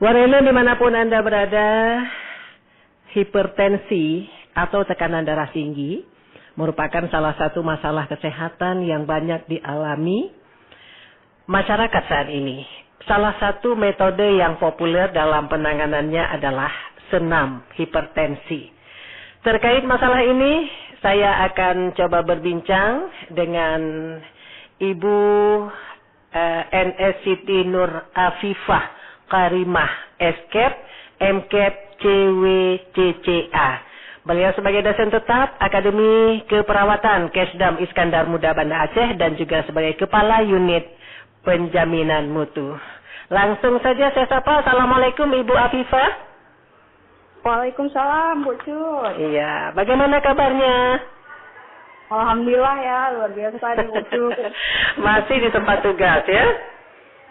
Wareno dimanapun Anda berada, hipertensi atau tekanan darah tinggi merupakan salah satu masalah kesehatan yang banyak dialami masyarakat saat ini. Salah satu metode yang populer dalam penanganannya adalah senam hipertensi. Terkait masalah ini, saya akan coba berbincang dengan Ibu NS Siti Nur Afifah Karimah Escape MCAP CWCCA. Beliau sebagai dosen tetap Akademi Keperawatan Kesdam Iskandar Muda Banda Aceh dan juga sebagai Kepala Unit Penjaminan Mutu. Langsung saja saya sapa. Assalamualaikum Ibu Afifah. Waalaikumsalam Bu Cut. Iya, bagaimana kabarnya? Alhamdulillah ya, luar biasa nih Bu Cut. Masih di tempat tugas ya?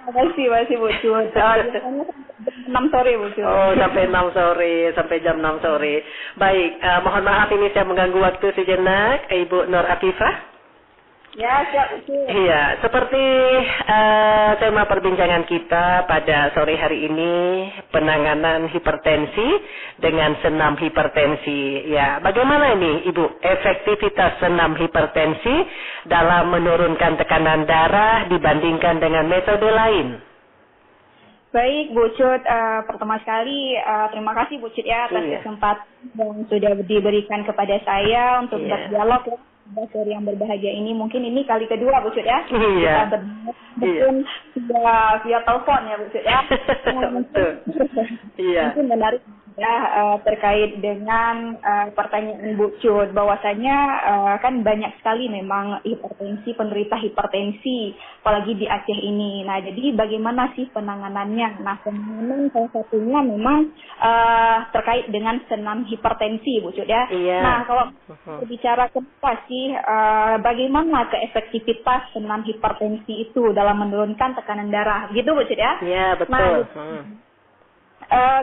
Masih Bu Cut. Biasanya sampai jam 6 sore Bu Cut. Oh, sampai 6 sore, sampai jam 6 sore. Baik, mohon maaf ini saya mengganggu waktu sejenak, Ibu Nur Afifah. Ya, siap Bu Cut. Iya, seperti tema perbincangan kita pada sore hari ini, penanganan hipertensi dengan senam hipertensi. Ya, bagaimana ini Ibu efektivitas senam hipertensi dalam menurunkan tekanan darah dibandingkan dengan metode lain? Baik Bu Cut, pertama sekali terima kasih Bu Cut ya atas kesempatan yang sudah diberikan kepada saya untuk berdialog ya. Sore yang berbahagia ini, mungkin ini kali kedua Bu Cut ya. Iya. Kita mungkin via telepon ya Bu Cut ya. Mungkin menarik ya terkait dengan pertanyaan Bu Cut, bahwasanya kan banyak sekali memang penderita hipertensi apalagi di Aceh ini. Nah, jadi bagaimana sih penanganannya? Nah, penanganan salah satunya memang terkait dengan senam hipertensi Bu Cut ya. Iya. Nah, kalau bicara kenapa sih bagaimana keefektivitas senam hipertensi itu dalam menurunkan tekanan darah, gitu Bu Cut ya? Iya, betul. Nah,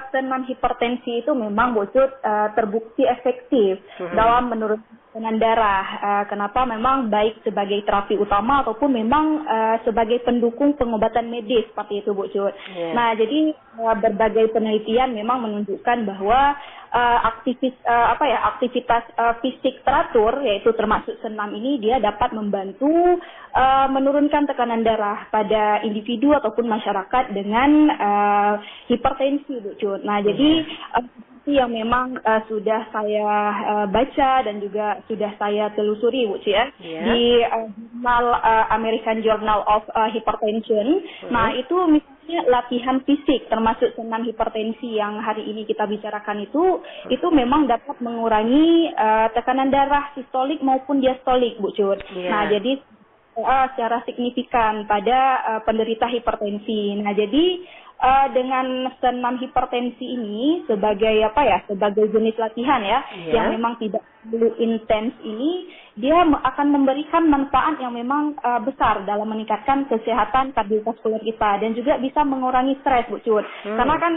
senam hipertensi itu memang Bu Cut terbukti efektif dalam menurunkan tekanan darah. Kenapa? Memang baik sebagai terapi utama ataupun memang sebagai pendukung pengobatan medis seperti itu Bu Cut. Nah, jadi berbagai penelitian memang menunjukkan bahwa aktivitas fisik teratur, yaitu termasuk senam ini, dia dapat membantu menurunkan tekanan darah pada individu ataupun masyarakat dengan hipertensi Bu Cut. Nah, jadi yang memang sudah saya baca dan juga sudah saya telusuri Bu Cut ya, di jurnal American Journal of Hypertension. Nah, itu misalnya latihan fisik termasuk senam hipertensi yang hari ini kita bicarakan itu memang dapat mengurangi tekanan darah sistolik maupun diastolik Bu Cut. Nah, jadi secara signifikan pada penderita hipertensi. Nah, jadi dengan senam hipertensi ini sebagai sebagai jenis latihan ya, yang memang tidak terlalu intens ini, dia akan memberikan manfaat yang memang besar dalam meningkatkan kesehatan kardiovaskuler kita dan juga bisa mengurangi stres Bu Cut. Karena kan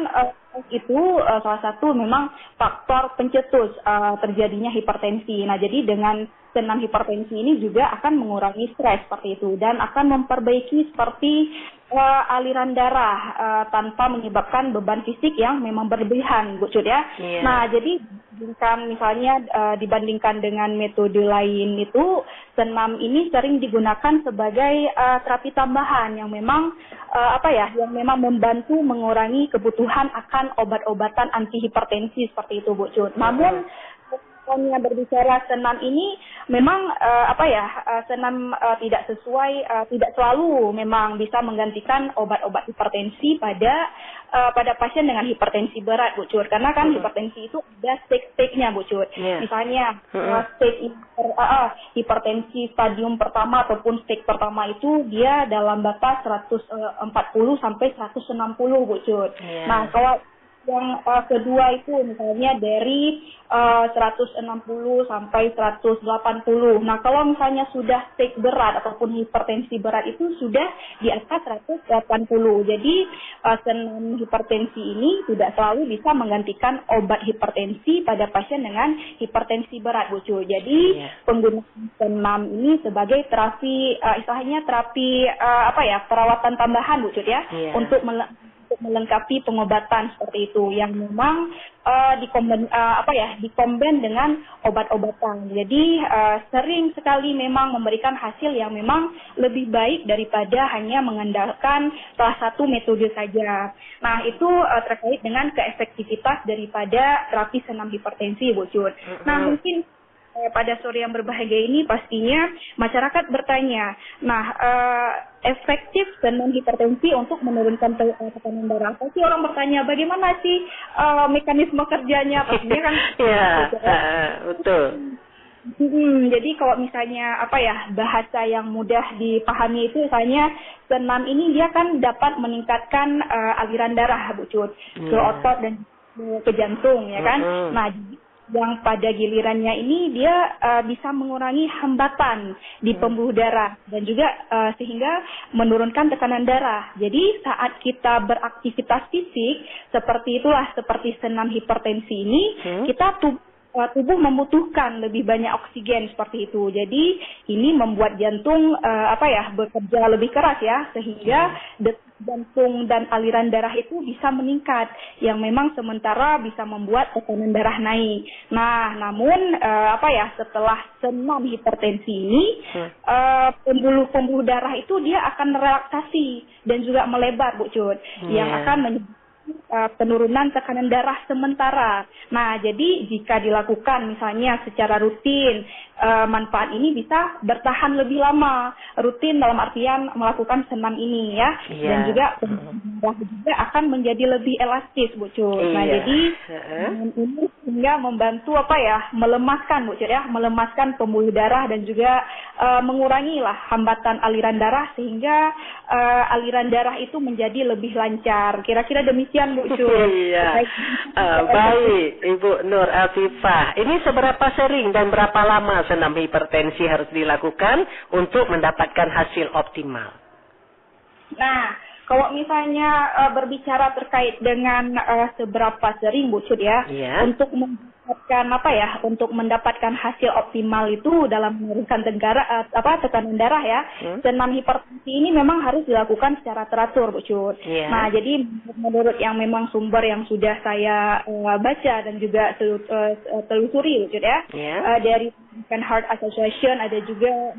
itu salah satu memang faktor pencetus terjadinya hipertensi. Nah, jadi dengan senam hipertensi ini juga akan mengurangi stres seperti itu dan akan memperbaiki seperti aliran darah tanpa menyebabkan beban fisik yang memang berlebihan Bu Cut ya. Nah, jadi dibandingkan dengan metode lain itu, senam ini sering digunakan sebagai terapi tambahan yang memang yang memang membantu mengurangi kebutuhan akan obat-obatan anti hipertensi seperti itu Bu Cut. Namun kalau berbicara senam ini memang senam tidak selalu memang bisa menggantikan obat-obat hipertensi pada pasien dengan hipertensi berat Bu Cut, karena kan hipertensi itu ada stage-nya Bu Cut. Misalnya stage hipertensi stadium pertama ataupun stage pertama itu dia dalam batas 140 sampai 160 Bu Cut. Nah, kalau yang kedua itu misalnya dari 160 sampai 180. Nah, kalau misalnya sudah stage berat ataupun hipertensi berat itu sudah di atas 180. Jadi senam hipertensi ini tidak selalu bisa menggantikan obat hipertensi pada pasien dengan hipertensi berat Bu Cu. Jadi penggunaan senam ini sebagai terapi istilahnya terapi perawatan tambahan Bu Cu ya, untuk untuk melengkapi pengobatan seperti itu yang memang dikomben dengan obat-obatan. Jadi sering sekali memang memberikan hasil yang memang lebih baik daripada hanya mengandalkan salah satu metode saja. Nah, itu terkait dengan keefektivitas daripada terapi senam hipertensi, Bu Cut. Nah, mungkin pada sore yang berbahagia ini pastinya masyarakat bertanya, efektif senam hipertensi untuk menurunkan tekanan darah. Pasti orang bertanya, bagaimana sih mekanisme kerjanya? Pastinya kan. Betul. Jadi kalau misalnya bahasa yang mudah dipahami itu misalnya senam ini dia kan dapat meningkatkan aliran darah, Bu Cut, ke otot dan ke jantung, ya kan? Nah, yang pada gilirannya ini dia bisa mengurangi hambatan di pembuluh darah dan juga sehingga menurunkan tekanan darah. Jadi saat kita beraktivitas fisik seperti senam hipertensi ini, kita tubuh membutuhkan lebih banyak oksigen seperti itu. Jadi ini membuat jantung bekerja lebih keras ya, sehingga detak jantung dan aliran darah itu bisa meningkat, yang memang sementara bisa membuat tekanan darah naik. Nah, namun setelah senam hipertensi ini, pembuluh darah itu dia akan relaksasi dan juga melebar, Bu Cut, yang akan menyebabkan penurunan tekanan darah sementara. Nah, jadi jika dilakukan misalnya secara rutin, manfaat ini bisa bertahan lebih lama. Rutin dalam artian melakukan senam ini ya, dan juga darah juga akan menjadi lebih elastis, Bu Cut. Nah, jadi ini sehingga membantu melemaskan, Bu Cut ya, melemaskan pembuluh darah dan juga mengurangi hambatan aliran darah sehingga aliran darah itu menjadi lebih lancar. Kira-kira demikian, Bu Cut. Baik, Ibu Nur Afifah. Ini seberapa sering dan berapa lama senam hipertensi harus dilakukan untuk mendapatkan hasil optimal? Nah, kalau misalnya berbicara terkait dengan seberapa sering, Bu Cut ya, untuk mendapatkan hasil optimal itu dalam menurunkan tekanan darah ya, senam hipertensi ini memang harus dilakukan secara teratur, Bu Cut. Nah, jadi menurut yang memang sumber yang sudah saya baca dan juga telusuri, Bu Cut ya, dari American Heart Association ada juga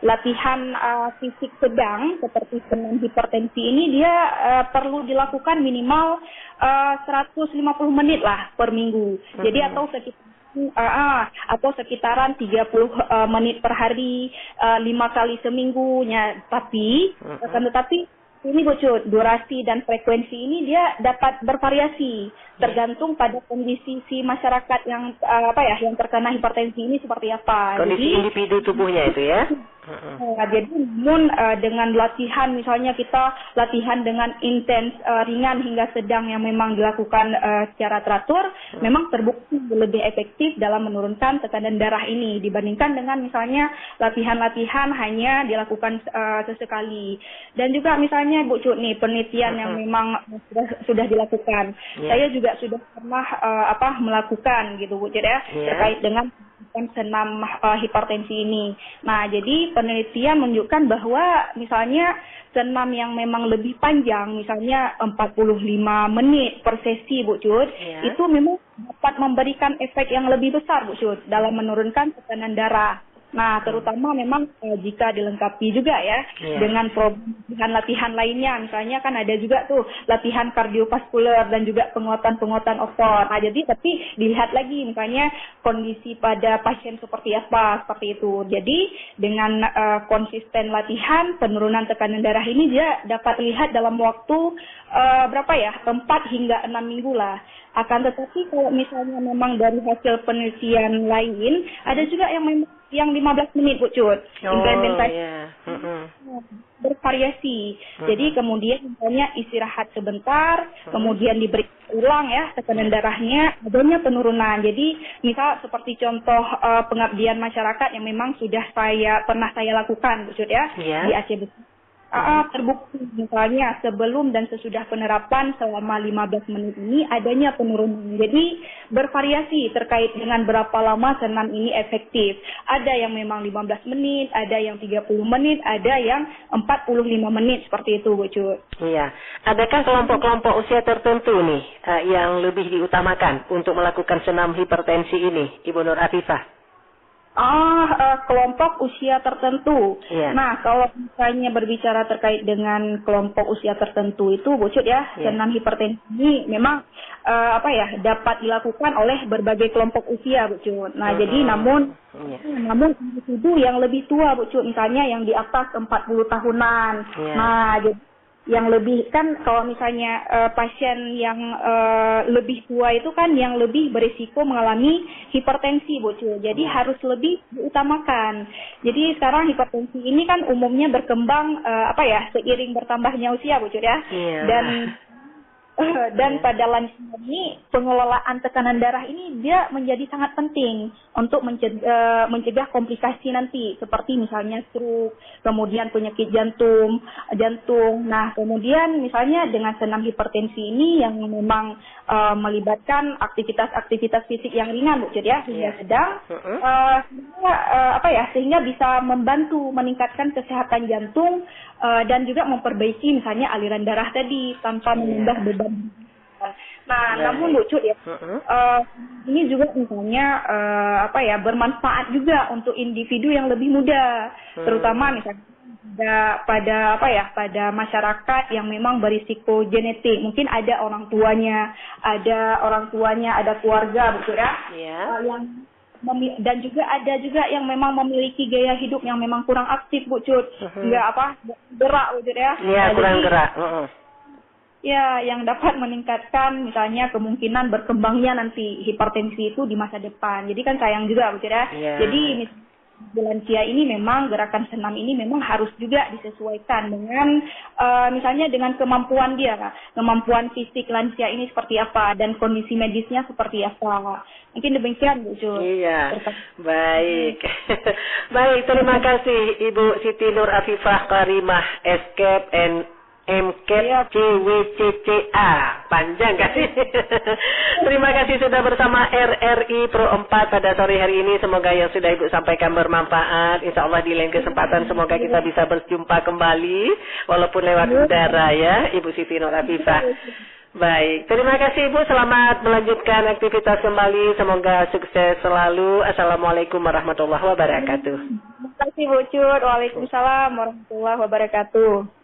latihan fisik sedang seperti senam hipertensi ini dia perlu dilakukan minimal 150 menit lah per minggu. Jadi atau sekitaran 30 menit per hari, 5 kali seminggunya. Tapi ini, Bu Cut, durasi dan frekuensi ini dia dapat bervariasi tergantung pada kondisi si masyarakat yang yang terkena hipertensi ini seperti apa. Kondisi individu tubuhnya itu ya. Jadi namun dengan latihan, misalnya kita latihan dengan intens, ringan hingga sedang yang memang dilakukan secara teratur, memang terbukti lebih efektif dalam menurunkan tekanan darah ini dibandingkan dengan misalnya latihan-latihan hanya dilakukan sesekali. Dan juga misalnya, Bu Cut, nih penelitian yang memang sudah dilakukan. Saya juga sudah pernah melakukan gitu, Bu Cut ya, terkait dengan senam hipertensi ini. Nah, jadi penelitian menunjukkan bahwa misalnya senam yang memang lebih panjang, misalnya 45 menit per sesi, Bu Cut, itu memang dapat memberikan efek yang lebih besar, Bu Cut, dalam menurunkan tekanan darah. Nah, terutama memang jika dilengkapi juga ya dengan latihan lainnya, misalnya kan ada juga tuh latihan kardiovaskuler dan juga penguatan otot. Nah, jadi tapi dilihat lagi misalnya kondisi pada pasien seperti apa, seperti itu. Jadi dengan konsisten latihan, penurunan tekanan darah ini dia dapat lihat dalam waktu 4 hingga 6 minggu lah. Akan tetapi kalau misalnya memang dari hasil penelitian lain, ada juga yang 15 menit, Bu Cut. Implementasi bervariasi. Jadi kemudian misalnya istirahat sebentar, kemudian diberi ulang ya tekanan darahnya, adanya penurunan. Jadi misal seperti contoh pengabdian masyarakat yang memang pernah saya lakukan, Bu Cut ya, di Aceh Besar. terbukti misalnya sebelum dan sesudah penerapan selama 15 menit ini adanya penurunan. Jadi bervariasi terkait dengan berapa lama senam ini efektif. Ada yang memang 15 menit, ada yang 30 menit, ada yang 45 menit seperti itu, Bu Cut. Iya. Adakah kelompok-kelompok usia tertentu nih yang lebih diutamakan untuk melakukan senam hipertensi ini, Ibu Nur Afifah? Kelompok usia tertentu. Yeah. Nah, kalau misalnya berbicara terkait dengan kelompok usia tertentu itu, Bu Cut ya, senam hipertensi ini memang dapat dilakukan oleh berbagai kelompok usia, Bu Cut. Nah, jadi namun individu yang lebih tua, Bu Cut, misalnya yang di atas 40 tahunan. Yeah. Nah, jadi yang lebih kan kalau misalnya pasien yang lebih tua itu kan yang lebih berisiko mengalami hipertensi, Bu Cu. Jadi harus lebih diutamakan. Jadi sekarang hipertensi ini kan umumnya berkembang seiring bertambahnya usia, Bu Cu ya. Yeah. Dan pada lansia ini pengelolaan tekanan darah ini dia menjadi sangat penting untuk mencegah komplikasi nanti seperti misalnya stroke, kemudian penyakit jantung. Nah, kemudian misalnya dengan senam hipertensi ini yang memang melibatkan aktivitas fisik yang ringan, Bu Cud ya, hingga sedang sehingga bisa membantu meningkatkan kesehatan jantung dan juga memperbaiki misalnya aliran darah tadi tanpa menambah beban. Nah, namun Bu Cut ya, ini juga misalnya bermanfaat juga untuk individu yang lebih muda, terutama misalnya pada masyarakat yang memang berisiko genetik. Mungkin ada orang tuanya, ada keluarga, Bu Cut ya, dan juga ada yang memang memiliki gaya hidup yang memang kurang aktif, Bu Cut, gerak, Bu Cut ya. Iya, kurang gerak. Ya, yang dapat meningkatkan misalnya kemungkinan berkembangnya nanti hipertensi itu di masa depan. Jadi kan sayang juga, Bu Cut ya. Jadi di lansia ini memang gerakan senam ini memang harus juga disesuaikan dengan misalnya dengan kemampuan dia, kemampuan fisik lansia ini seperti apa dan kondisi medisnya seperti apa. Mungkin demikian, Bu Cut. Iya, baik. Baik, terima kasih Ibu Siti Nur Afifah Karimah, Escape and MKCWCCA. Panjang kasih. Terima kasih sudah bersama RRI Pro 4 pada sore hari ini. Semoga yang sudah Ibu sampaikan bermanfaat. Insya Allah di lain kesempatan semoga kita bisa berjumpa kembali walaupun lewat udara ya, Ibu Siti Nur Afifah. Baik, terima kasih Ibu. Selamat melanjutkan aktivitas kembali. Semoga sukses selalu. Assalamualaikum warahmatullahi wabarakatuh. Terima kasih Bu Cut. Waalaikumsalam warahmatullahi wabarakatuh.